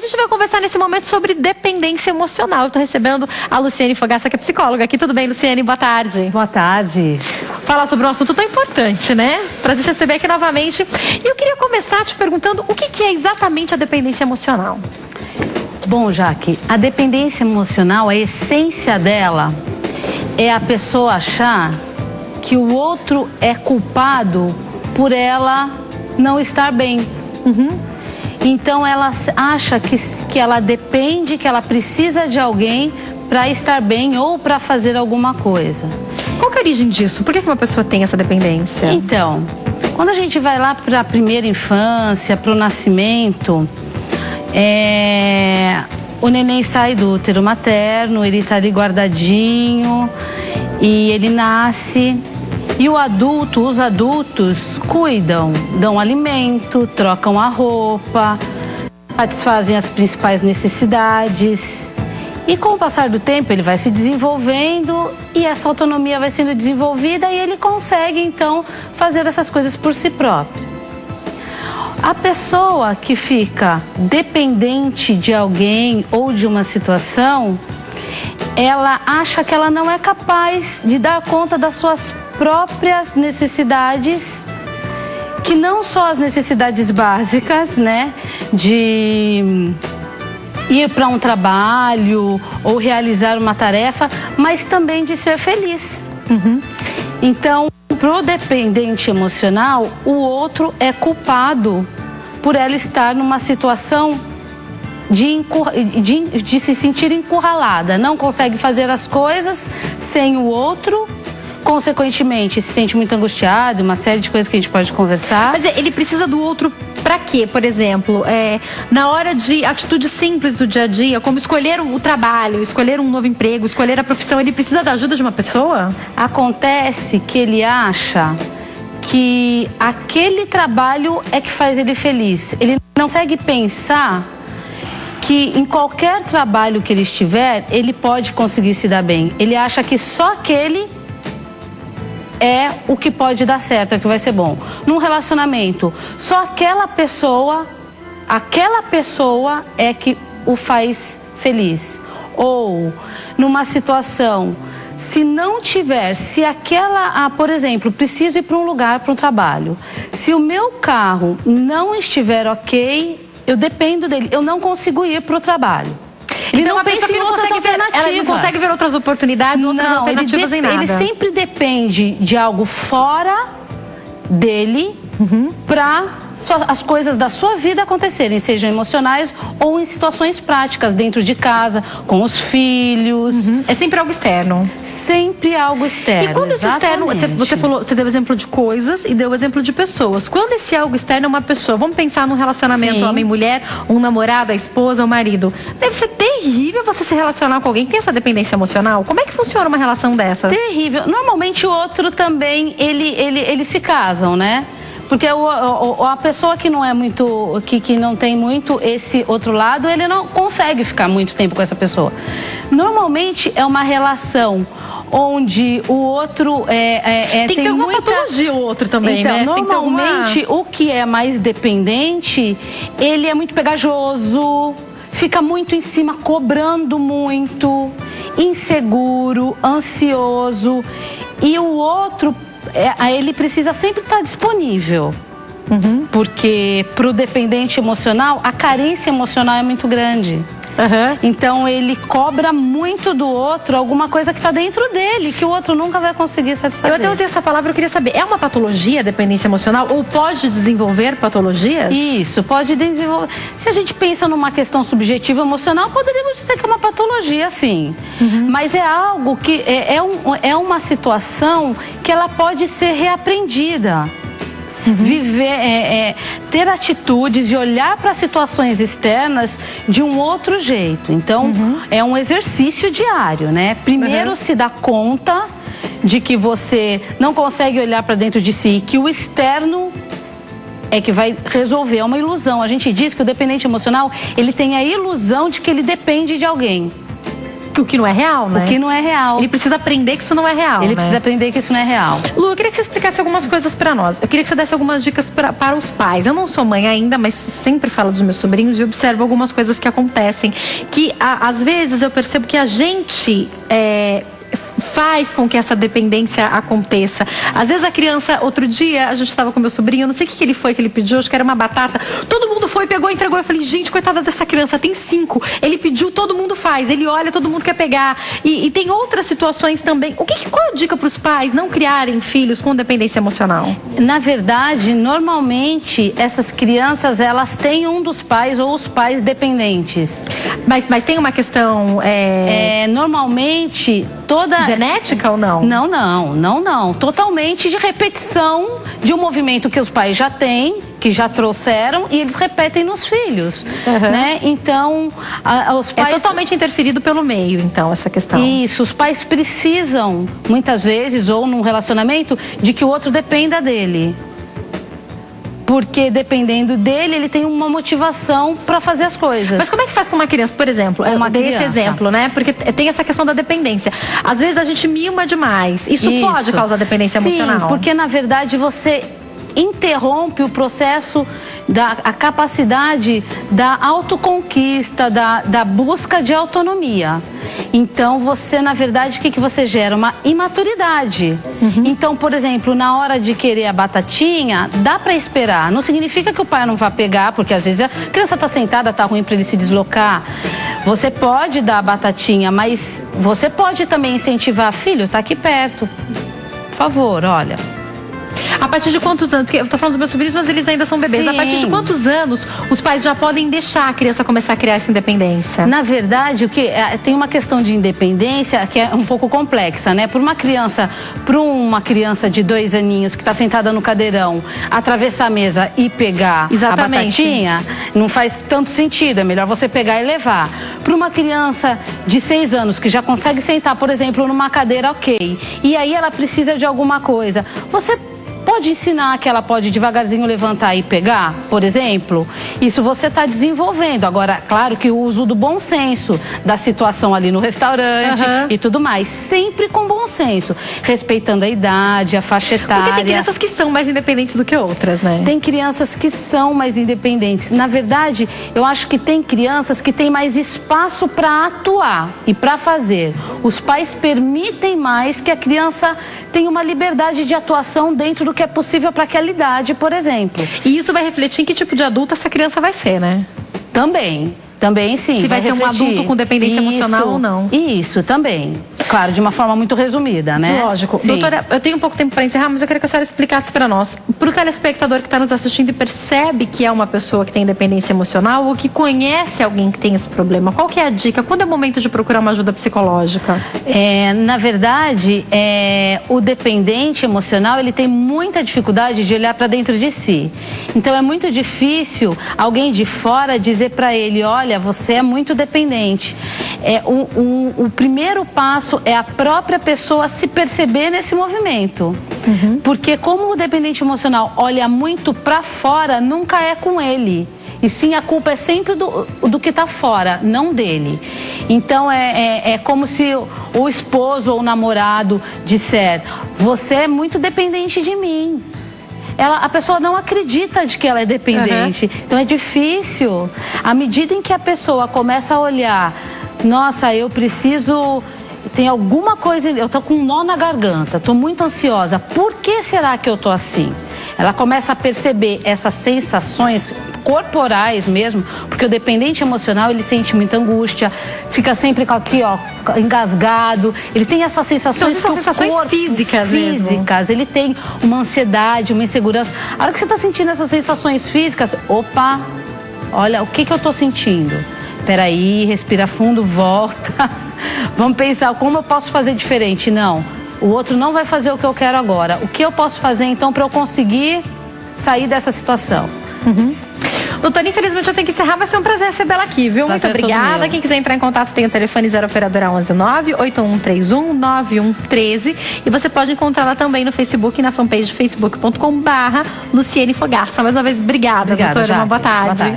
gente vai conversar nesse momento sobre dependência emocional. Eu estou recebendo a Luciane Fogaça, que é psicóloga aqui. Tudo bem, Luciane? Boa tarde. Boa tarde. Falar sobre um assunto tão importante, né? Pra gente receber aqui novamente. E eu queria começar te perguntando o que é exatamente a dependência emocional? Bom, Jaque, a dependência emocional, a essência dela é a pessoa achar que o outro é culpado por ela não estar bem. Então ela acha que ela depende, que ela precisa de alguém para estar bem ou para fazer alguma coisa. Qual que é a origem disso? Por que uma pessoa tem essa dependência? Então, quando a gente vai lá para a primeira infância, para o nascimento, o neném sai do útero materno, ele está ali guardadinho e ele nasce. E os adultos cuidam, dão alimento, trocam a roupa, satisfazem as principais necessidades. E com o passar do tempo ele vai se desenvolvendo e essa autonomia vai sendo desenvolvida e ele consegue então fazer essas coisas por si próprio. A pessoa que fica dependente de alguém ou de uma situação, ela acha que ela não é capaz de dar conta das suas próprias necessidades, que não só as necessidades básicas, né, de ir para um trabalho ou realizar uma tarefa, mas também de ser feliz. Então, pro dependente emocional, o outro é culpado por ela estar numa situação de se sentir encurralada, não consegue fazer as coisas sem o outro. Consequentemente, se sente muito angustiado, uma série de coisas que a gente pode conversar. Mas ele precisa do outro pra quê? Por exemplo, na hora de atitudes simples do dia a dia, como escolher o trabalho, escolher um novo emprego, escolher a profissão, ele precisa da ajuda de uma pessoa? Acontece que ele acha que aquele trabalho é que faz ele feliz. Ele não consegue pensar que em qualquer trabalho que ele estiver, ele pode conseguir se dar bem. Ele acha que só aquele é o que pode dar certo, é o que vai ser bom. Num relacionamento, só aquela pessoa é que o faz feliz. Ou numa situação, se não tiver, se aquela, por exemplo, preciso ir para um lugar, para um trabalho. Se o meu carro não estiver ok, eu dependo dele, eu não consigo ir para o trabalho. Ele então, não pensa em outras alternativas. Ela não consegue ver outras oportunidades, outras alternativas em nada. Ele sempre depende de algo fora dele para as coisas da sua vida acontecerem, sejam emocionais ou em situações práticas, dentro de casa, com os filhos. É sempre algo externo. Sempre algo externo. E quando esse externo, você deu exemplo de coisas e deu exemplo de pessoas. Quando esse algo externo é uma pessoa, vamos pensar num relacionamento homem-mulher, um namorado, a esposa, o marido. Deve ser terrível você se relacionar com alguém que tem essa dependência emocional. Como é que funciona uma relação dessa? Terrível. Normalmente o outro também, eles se casam, né? Porque a pessoa que não é muito, que não tem muito esse outro lado, ele não consegue ficar muito tempo com essa pessoa. Normalmente é uma relação onde o outro tem que ter uma patologia o outro também, então, né? Normalmente o que é mais dependente, ele é muito pegajoso, fica muito em cima, cobrando muito, inseguro, ansioso, e o outro ele precisa sempre estar disponível. Porque para o dependente emocional, a carência emocional é muito grande. Então ele cobra muito do outro alguma coisa que está dentro dele, que o outro nunca vai conseguir satisfazer. Eu até usei essa palavra, eu queria saber, é uma patologia a dependência emocional ou pode desenvolver patologias? Isso, pode desenvolver. Se a gente pensa numa questão subjetiva emocional, poderíamos dizer que é uma patologia, sim. Mas é algo que é uma situação que ela pode ser reaprendida. Viver, ter atitudes e olhar para situações externas de um outro jeito. Então, é um exercício diário, né? Primeiro se dá conta de que você não consegue olhar para dentro de si, que o externo é que vai resolver, é uma ilusão. A gente diz que o dependente emocional, ele tem a ilusão de que ele depende de alguém. O que não é real, né? O que não é real. Ele precisa aprender que isso não é real, Ele né? precisa aprender que isso não é real. Lu, eu queria que você explicasse algumas coisas pra nós. Eu queria que você desse algumas dicas para os pais. Eu não sou mãe ainda, mas sempre falo dos meus sobrinhos e observo algumas coisas que acontecem. Que, às vezes, eu percebo que a gente... faz com que essa dependência aconteça. Às vezes a criança, outro dia a gente estava com meu sobrinho, eu não sei o que ele foi que ele pediu, acho que era uma batata, todo mundo foi, pegou, entregou, eu falei, gente, coitada dessa criança, tem 5, ele pediu, todo mundo faz, ele olha, todo mundo quer pegar, e tem outras situações também. Qual é a dica para os pais não criarem filhos com dependência emocional? Na verdade, normalmente essas crianças, elas têm um dos pais ou os pais dependentes. Mas tem uma questão... Normalmente, toda... Genética ou não? Não. Totalmente de repetição de um movimento que os pais já têm, que já trouxeram, e eles repetem nos filhos, né? Então, os pais... É totalmente interferido pelo meio, então, essa questão. Isso, os pais precisam, muitas vezes, ou num relacionamento, de que o outro dependa dele. Porque dependendo dele, ele tem uma motivação para fazer as coisas. Mas como é que faz com uma criança, por exemplo? Eu dei esse exemplo, né? Porque tem essa questão da dependência. Às vezes a gente mima demais. Isso pode causar dependência emocional? Sim, porque na verdade você interrompe o processo a capacidade da autoconquista, da busca de autonomia. Então você, na verdade, o que você gera? Uma imaturidade. Então, por exemplo, na hora de querer a batatinha, dá para esperar. Não significa que o pai não vá pegar, porque às vezes a criança está sentada, está ruim para ele se deslocar. Você pode dar a batatinha, mas você pode também incentivar, filho, tá aqui perto, por favor, olha. A partir de quantos anos? Porque eu tô falando dos meus sobrinhos, mas eles ainda são bebês. Sim. A partir de quantos anos os pais já podem deixar a criança começar a criar essa independência? Na verdade, tem uma questão de independência que é um pouco complexa, né? Para uma criança de 2 aninhos que está sentada no cadeirão, atravessar a mesa e pegar a batatinha, não faz tanto sentido. É melhor você pegar e levar. Para uma criança de 6 anos que já consegue sentar, por exemplo, numa cadeira, ok. E aí ela precisa de alguma coisa. Você pode ensinar que ela pode devagarzinho levantar e pegar, por exemplo? Isso você está desenvolvendo. Agora, claro que o uso do bom senso, da situação ali no restaurante e tudo mais, sempre com bom senso, respeitando a idade, a faixa etária. Porque tem crianças que são mais independentes do que outras, né? Tem crianças que são mais independentes. Na verdade, eu acho que tem crianças que têm mais espaço para atuar e para fazer. Os pais permitem mais que a criança tenha uma liberdade de atuação dentro do que é possível para aquela idade, por exemplo. E isso vai refletir em que tipo de adulto essa criança vai ser, né? Também sim. Se vai ser refletir. Um adulto com dependência emocional ou não. Isso, também. Claro, de uma forma muito resumida, né? Lógico. Sim. Doutora, eu tenho pouco tempo para encerrar, mas eu queria que a senhora explicasse para nós. Para o telespectador que está nos assistindo e percebe que é uma pessoa que tem dependência emocional ou que conhece alguém que tem esse problema, qual que é a dica? Quando é o momento de procurar uma ajuda psicológica? Na verdade, o dependente emocional, ele tem muita dificuldade de olhar para dentro de si. Então é muito difícil alguém de fora dizer para ele, olha, você é muito dependente. O primeiro passo é a própria pessoa se perceber nesse movimento. Porque como o dependente emocional olha muito para fora, nunca é com ele. E sim, a culpa é sempre do que está fora, não dele. Então é como se o esposo ou o namorado disser, você é muito dependente de mim. A pessoa não acredita de que ela é dependente. Então é difícil. À medida em que a pessoa começa a olhar, nossa, eu preciso... Tem alguma coisa... Eu tô com um nó na garganta, tô muito ansiosa. Por que será que eu tô assim? Ela começa a perceber essas sensações corporais mesmo, porque o dependente emocional, ele sente muita angústia, fica sempre aqui, ó, engasgado, ele tem essas sensações... Então, são sensações físicas mesmo. Ele tem uma ansiedade, uma insegurança. A hora que você está sentindo essas sensações físicas, opa, olha, o que eu tô sentindo? Peraí, respira fundo, volta. Vamos pensar, como eu posso fazer diferente? Não, o outro não vai fazer o que eu quero agora. O que eu posso fazer, então, para eu conseguir sair dessa situação? Doutora, infelizmente eu tenho que encerrar, mas foi um prazer recebê-la aqui, viu? Muito obrigada. Quem quiser entrar em contato tem o telefone 0 operadora 119 8131 9113 e você pode encontrá-la também no Facebook e na fanpage facebook.com/Luciene Fogaça. Mais uma vez, obrigada doutora. Uma boa tarde.